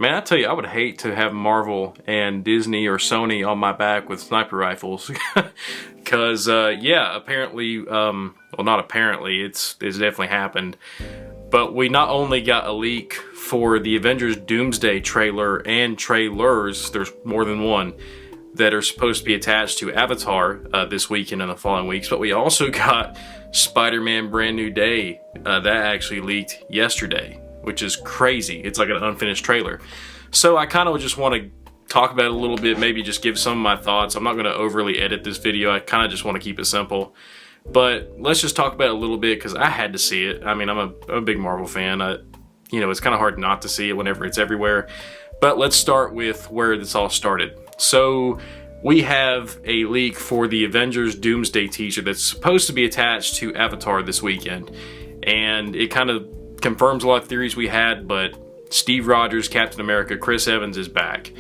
Man, I tell you, I would hate to have Marvel and Disney or Sony on my back with sniper rifles. Because, yeah, apparently, well, not apparently, it's definitely happened. But we not only got a leak for the Avengers Doomsday trailer and trailers, there's more than one, that are supposed to be attached to Avatar this weekend and the following weeks, but we also got Spider-Man Brand New Day that actually leaked yesterday, which is crazy. It's like an unfinished trailer. So I kind of just want to talk about it a little bit, maybe just give some of my thoughts. I'm not going to overly edit this video. I kind of just want to keep it simple. But let's just talk about it a little bit because I had to see it. I mean, I'm a big Marvel fan. You know, it's kind of hard not to see it whenever it's everywhere. But let's start with where this all started. So we have a leak for the Avengers Doomsday teaser that's supposed to be attached to Avatar this weekend. And it kind of confirms a lot of theories we had, but Steve Rogers, Captain America, Chris Evans is back.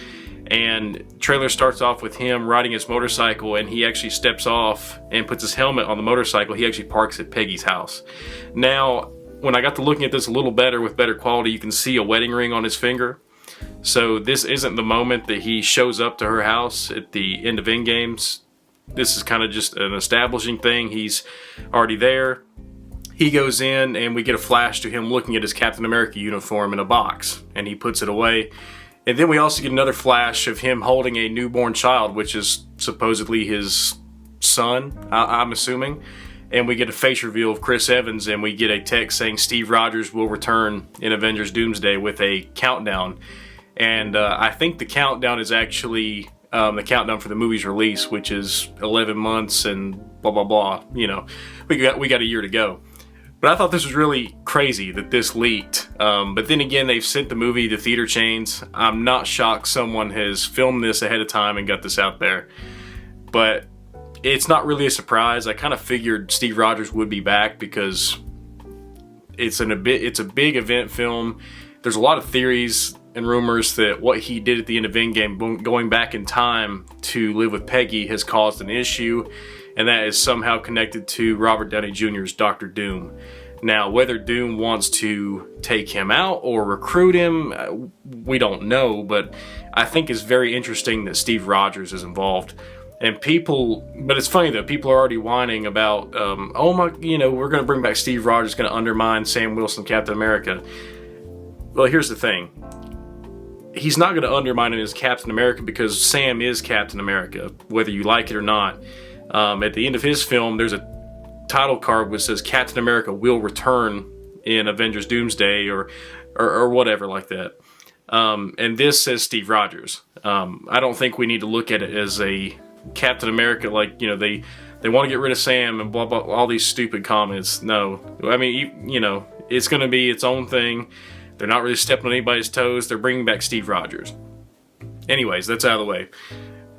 And trailer starts off with him riding his motorcycle, and he actually steps off and puts his helmet on the motorcycle. He actually parks at Peggy's house. Now, when I got to looking at this a little better with better quality, you can see a wedding ring on his finger. So this isn't the moment that he shows up to her house at the end of Endgames. This is kind of just an establishing thing. He's already there. He goes in and we get a flash to him looking at his Captain America uniform in a box, and he puts it away. And then we also get another flash of him holding a newborn child, which is supposedly his son, I'm assuming. And we get a face reveal of Chris Evans, and we get a text saying Steve Rogers will return in Avengers Doomsday with a countdown. And I think the countdown is actually the countdown for the movie's release, which is 11 months and blah, blah, blah. You know, we got a year to go. But I thought this was really crazy that this leaked. But then again, they've sent the movie to theater chains. I'm not shocked someone has filmed this ahead of time and got this out there. But it's not really a surprise. I kind of figured Steve Rogers would be back because it's a big event film. There's a lot of theories and rumors that what he did at the end of Endgame, going back in time to live with Peggy, has caused an issue, and that is somehow connected to Robert Downey Jr.'s Dr. Doom. Now, whether Doom wants to take him out or recruit him, we don't know, but I think it's very interesting that Steve Rogers is involved. And but it's funny though, people are already whining about, oh my, you know, we're going to bring back Steve Rogers, going to undermine Sam Wilson, Captain America. Well, here's the thing. He's not going to undermine him as Captain America because Sam is Captain America, whether you like it or not. At the end of his film, there's a title card which says Captain America will return in Avengers Doomsday or whatever like that. And this says Steve Rogers. I don't think we need to look at it as a Captain America, like, you know, they want to get rid of Sam and blah, blah, all these stupid comments. No. I mean, you know, it's going to be its own thing. They're not really stepping on anybody's toes. They're bringing back Steve Rogers. Anyways, that's out of the way.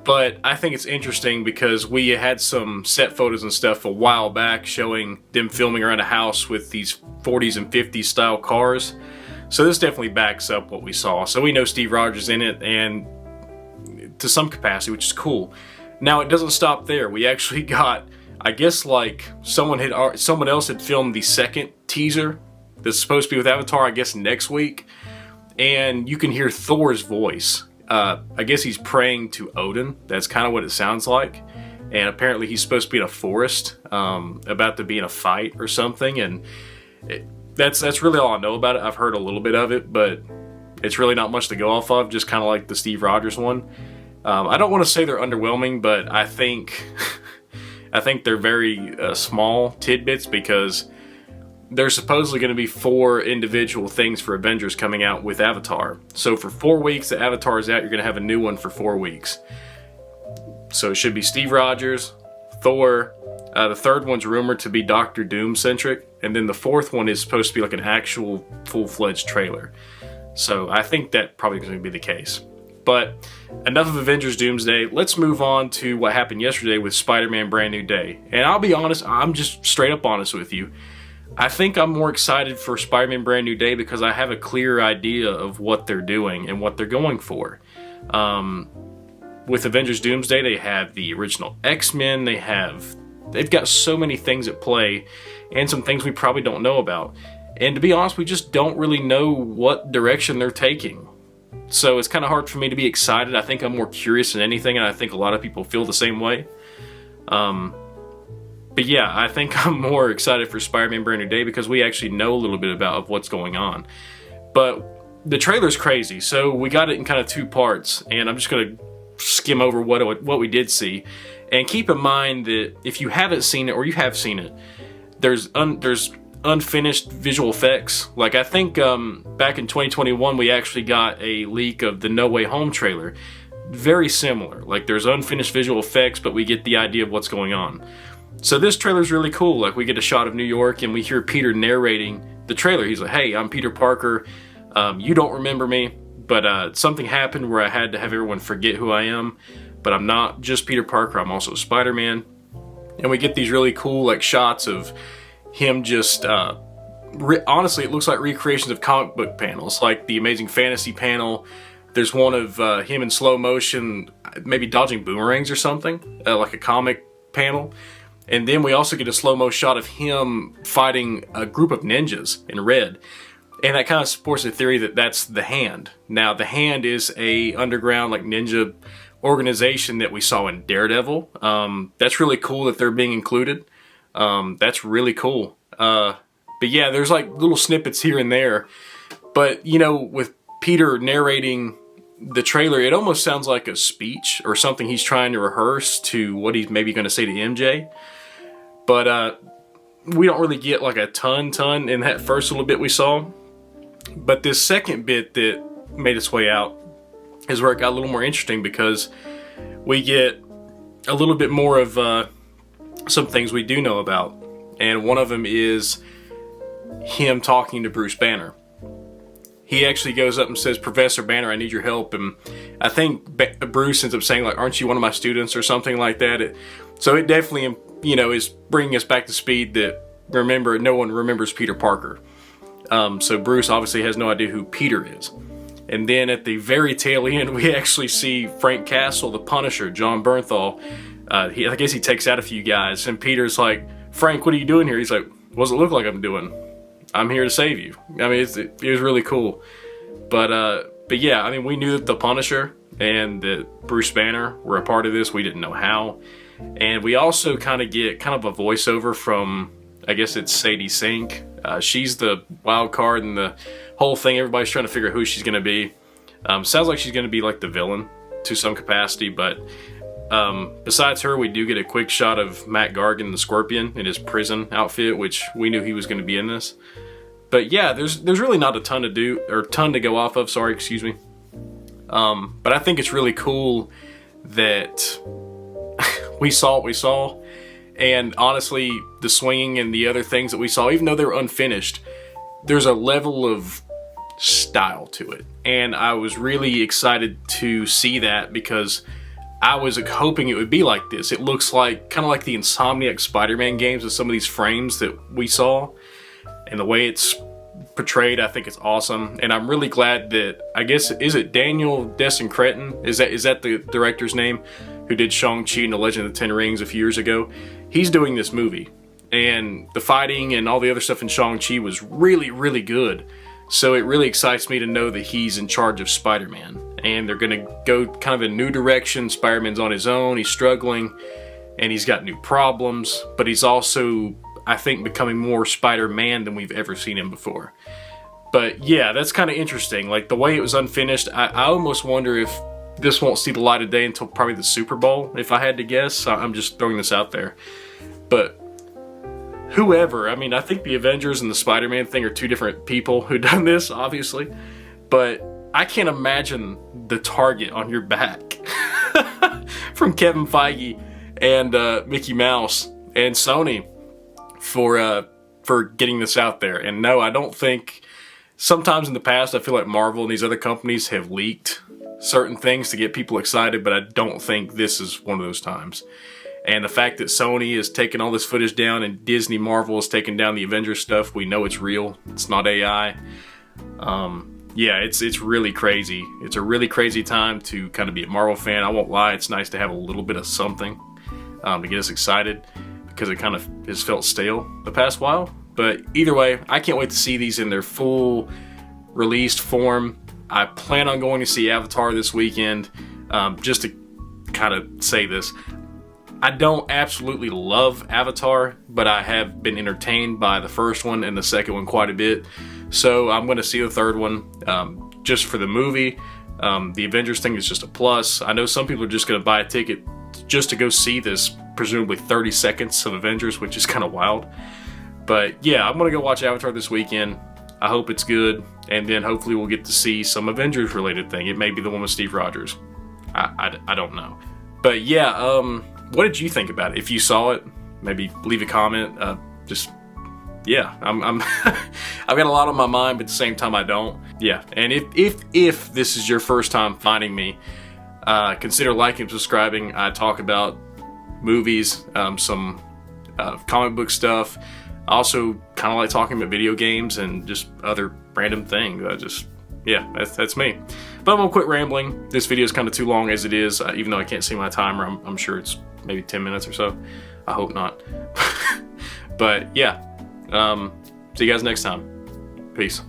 But I think it's interesting because we had some set photos and stuff a while back showing them filming around a house with these 40s and 50s style cars. So this definitely backs up what we saw. So we know Steve Rogers in it, and to some capacity, which is cool. Now, it doesn't stop there. We actually got, I guess, like someone else had filmed the second teaser that's supposed to be with Avatar, I guess, next week. And you can hear Thor's voice. I guess he's praying to Odin. That's kind of what it sounds like. And apparently he's supposed to be in a forest, about to be in a fight or something. And that's really all I know about it. I've heard a little bit of it, but it's really not much to go off of, just kind of like the Steve Rogers one. I don't want to say they're underwhelming, but I think they're very small tidbits because there's supposedly going to be 4 individual things for Avengers coming out with Avatar. So for 4 weeks that Avatar is out, you're going to have a new one for 4 weeks. So it should be Steve Rogers, Thor. The third one's rumored to be Doctor Doom centric, and then the fourth one is supposed to be like an actual full-fledged trailer. So I think that probably is going to be the case. But enough of Avengers Doomsday. Let's move on to what happened yesterday with Spider-Man Brand New Day. And I'll be honest, I'm just straight up honest with you. I think I'm more excited for Spider-Man Brand New Day because I have a clear idea of what they're doing and what they're going for. With Avengers Doomsday, they have the original X-Men. They've got so many things at play and some things we probably don't know about. And to be honest, we just don't really know what direction they're taking. So it's kind of hard for me to be excited. I think I'm more curious than anything, and I think a lot of people feel the same way. But yeah, I think I'm more excited for Spider-Man Brand New Day because we actually know a little bit about what's going on. But the trailer's crazy, so we got it in kind of two parts, and I'm just going to skim over what we did see. And keep in mind that if you haven't seen it, or you have seen it, there's unfinished visual effects. Like, I think back in 2021 we actually got a leak of the No Way Home trailer. Very similar. Like, there's unfinished visual effects, but we get the idea of what's going on. So this trailer's really cool. Like, we get a shot of New York and we hear Peter narrating the trailer. He's like, hey, I'm Peter Parker. You don't remember me, but something happened where I had to have everyone forget who I am. But I'm not just Peter Parker, I'm also Spider-Man. And we get these really cool like shots of him just, honestly, it looks like recreations of comic book panels, like the Amazing Fantasy panel. There's one of him in slow motion, maybe dodging boomerangs or something, like a comic panel. And then we also get a slow-mo shot of him fighting a group of ninjas in red. And that kind of supports the theory that that's the Hand. Now, the Hand is a underground like ninja organization that we saw in Daredevil. That's really cool that they're being included. That's really cool. But yeah, there's like little snippets here and there. But, you know, with Peter narrating the trailer, it almost sounds like a speech or something he's trying to rehearse to what he's maybe going to say to MJ. But we don't really get like a ton in that first little bit we saw. But this second bit that made its way out is where it got a little more interesting, because we get a little bit more of some things we do know about. And one of them is him talking to Bruce Banner. He actually goes up and says, Professor Banner, I need your help. And I think Bruce ends up saying, like, aren't you one of my students or something like that? So it definitely, you know, is bringing us back to speed that, remember, no one remembers Peter Parker. So Bruce obviously has no idea who Peter is. And then at the very tail end, we actually see Frank Castle, the Punisher, John Bernthal. I guess he takes out a few guys. And Peter's like, Frank, what are you doing here? He's like, what does it look like I'm doing? I'm here to save you. I mean, it was really cool. But yeah, I mean, we knew that the Punisher and that Bruce Banner were a part of this. We didn't know how. And we also kind of get a voiceover from, I guess it's Sadie Sink. She's the wild card in the whole thing. Everybody's trying to figure out who she's going to be. Sounds like she's going to be like the villain to some capacity, but besides her, we do get a quick shot of Matt Gargan, the Scorpion, in his prison outfit, which we knew he was going to be in this. But yeah, there's really not a ton to go off of. Sorry, excuse me. But I think it's really cool that we saw what we saw. And honestly, the swinging and the other things that we saw, even though they were unfinished, there's a level of style to it. And I was really excited to see that, because I was hoping it would be like this. It looks like kind of like the Insomniac Spider-Man games with some of these frames that we saw. And the way it's portrayed, I think it's awesome. And I'm really glad that, I guess, is it Daniel Desencretin? Is that the director's name? Who did Shang-Chi and the Legend of the Ten Rings a few years ago. He's doing this movie. And the fighting and all the other stuff in Shang-Chi was really, really good. So it really excites me to know that he's in charge of Spider-Man. And they're going to go kind of a new direction. Spider-Man's on his own. He's struggling. And he's got new problems. But he's also, I think, becoming more Spider-Man than we've ever seen him before. But yeah, that's kind of interesting. Like, the way it was unfinished, I almost wonder if this won't see the light of day until probably the Super Bowl, if I had to guess. I'm just throwing this out there. But whoever, I mean, I think the Avengers and the Spider-Man thing are two different people who done this, obviously. But I can't imagine the target on your back from Kevin Feige and Mickey Mouse and Sony for getting this out there. And no, I don't think, sometimes in the past I feel like Marvel and these other companies have leaked certain things to get people excited, but I don't think this is one of those times. And the fact that Sony is taking all this footage down and Disney Marvel is taking down the Avengers stuff, we know it's real. It's not AI. Yeah, it's really crazy. It's a really crazy time to kind of be a Marvel fan. I won't lie, it's nice to have a little bit of something to get us excited, because it kind of has felt stale the past while. But either way, I can't wait to see these in their full released form. I plan on going to see Avatar this weekend. Just to kind of say this, I don't absolutely love Avatar, but I have been entertained by the first one and the second one quite a bit. So I'm going to see the third one just for the movie. The Avengers thing is just a plus. I know some people are just going to buy a ticket just to go see this presumably 30 seconds of Avengers, which is kind of wild. But yeah, I'm going to go watch Avatar this weekend. I hope it's good, and then hopefully we'll get to see some Avengers related thing. It may be the one with Steve Rogers. I don't know. But yeah, what did you think about it? If you saw it, maybe leave a comment. Yeah, I'm I've got a lot on my mind, but at the same time I don't. Yeah, and if this is your first time finding me, consider liking and subscribing. I talk about movies, some comic book stuff. I also kind of like talking about video games and just other random things. Yeah, that's me. But I'm gonna quit rambling. This video is kind of too long as it is, even though I can't see my timer. I'm sure it's maybe 10 minutes or so. I hope not. But yeah, see you guys next time. Peace.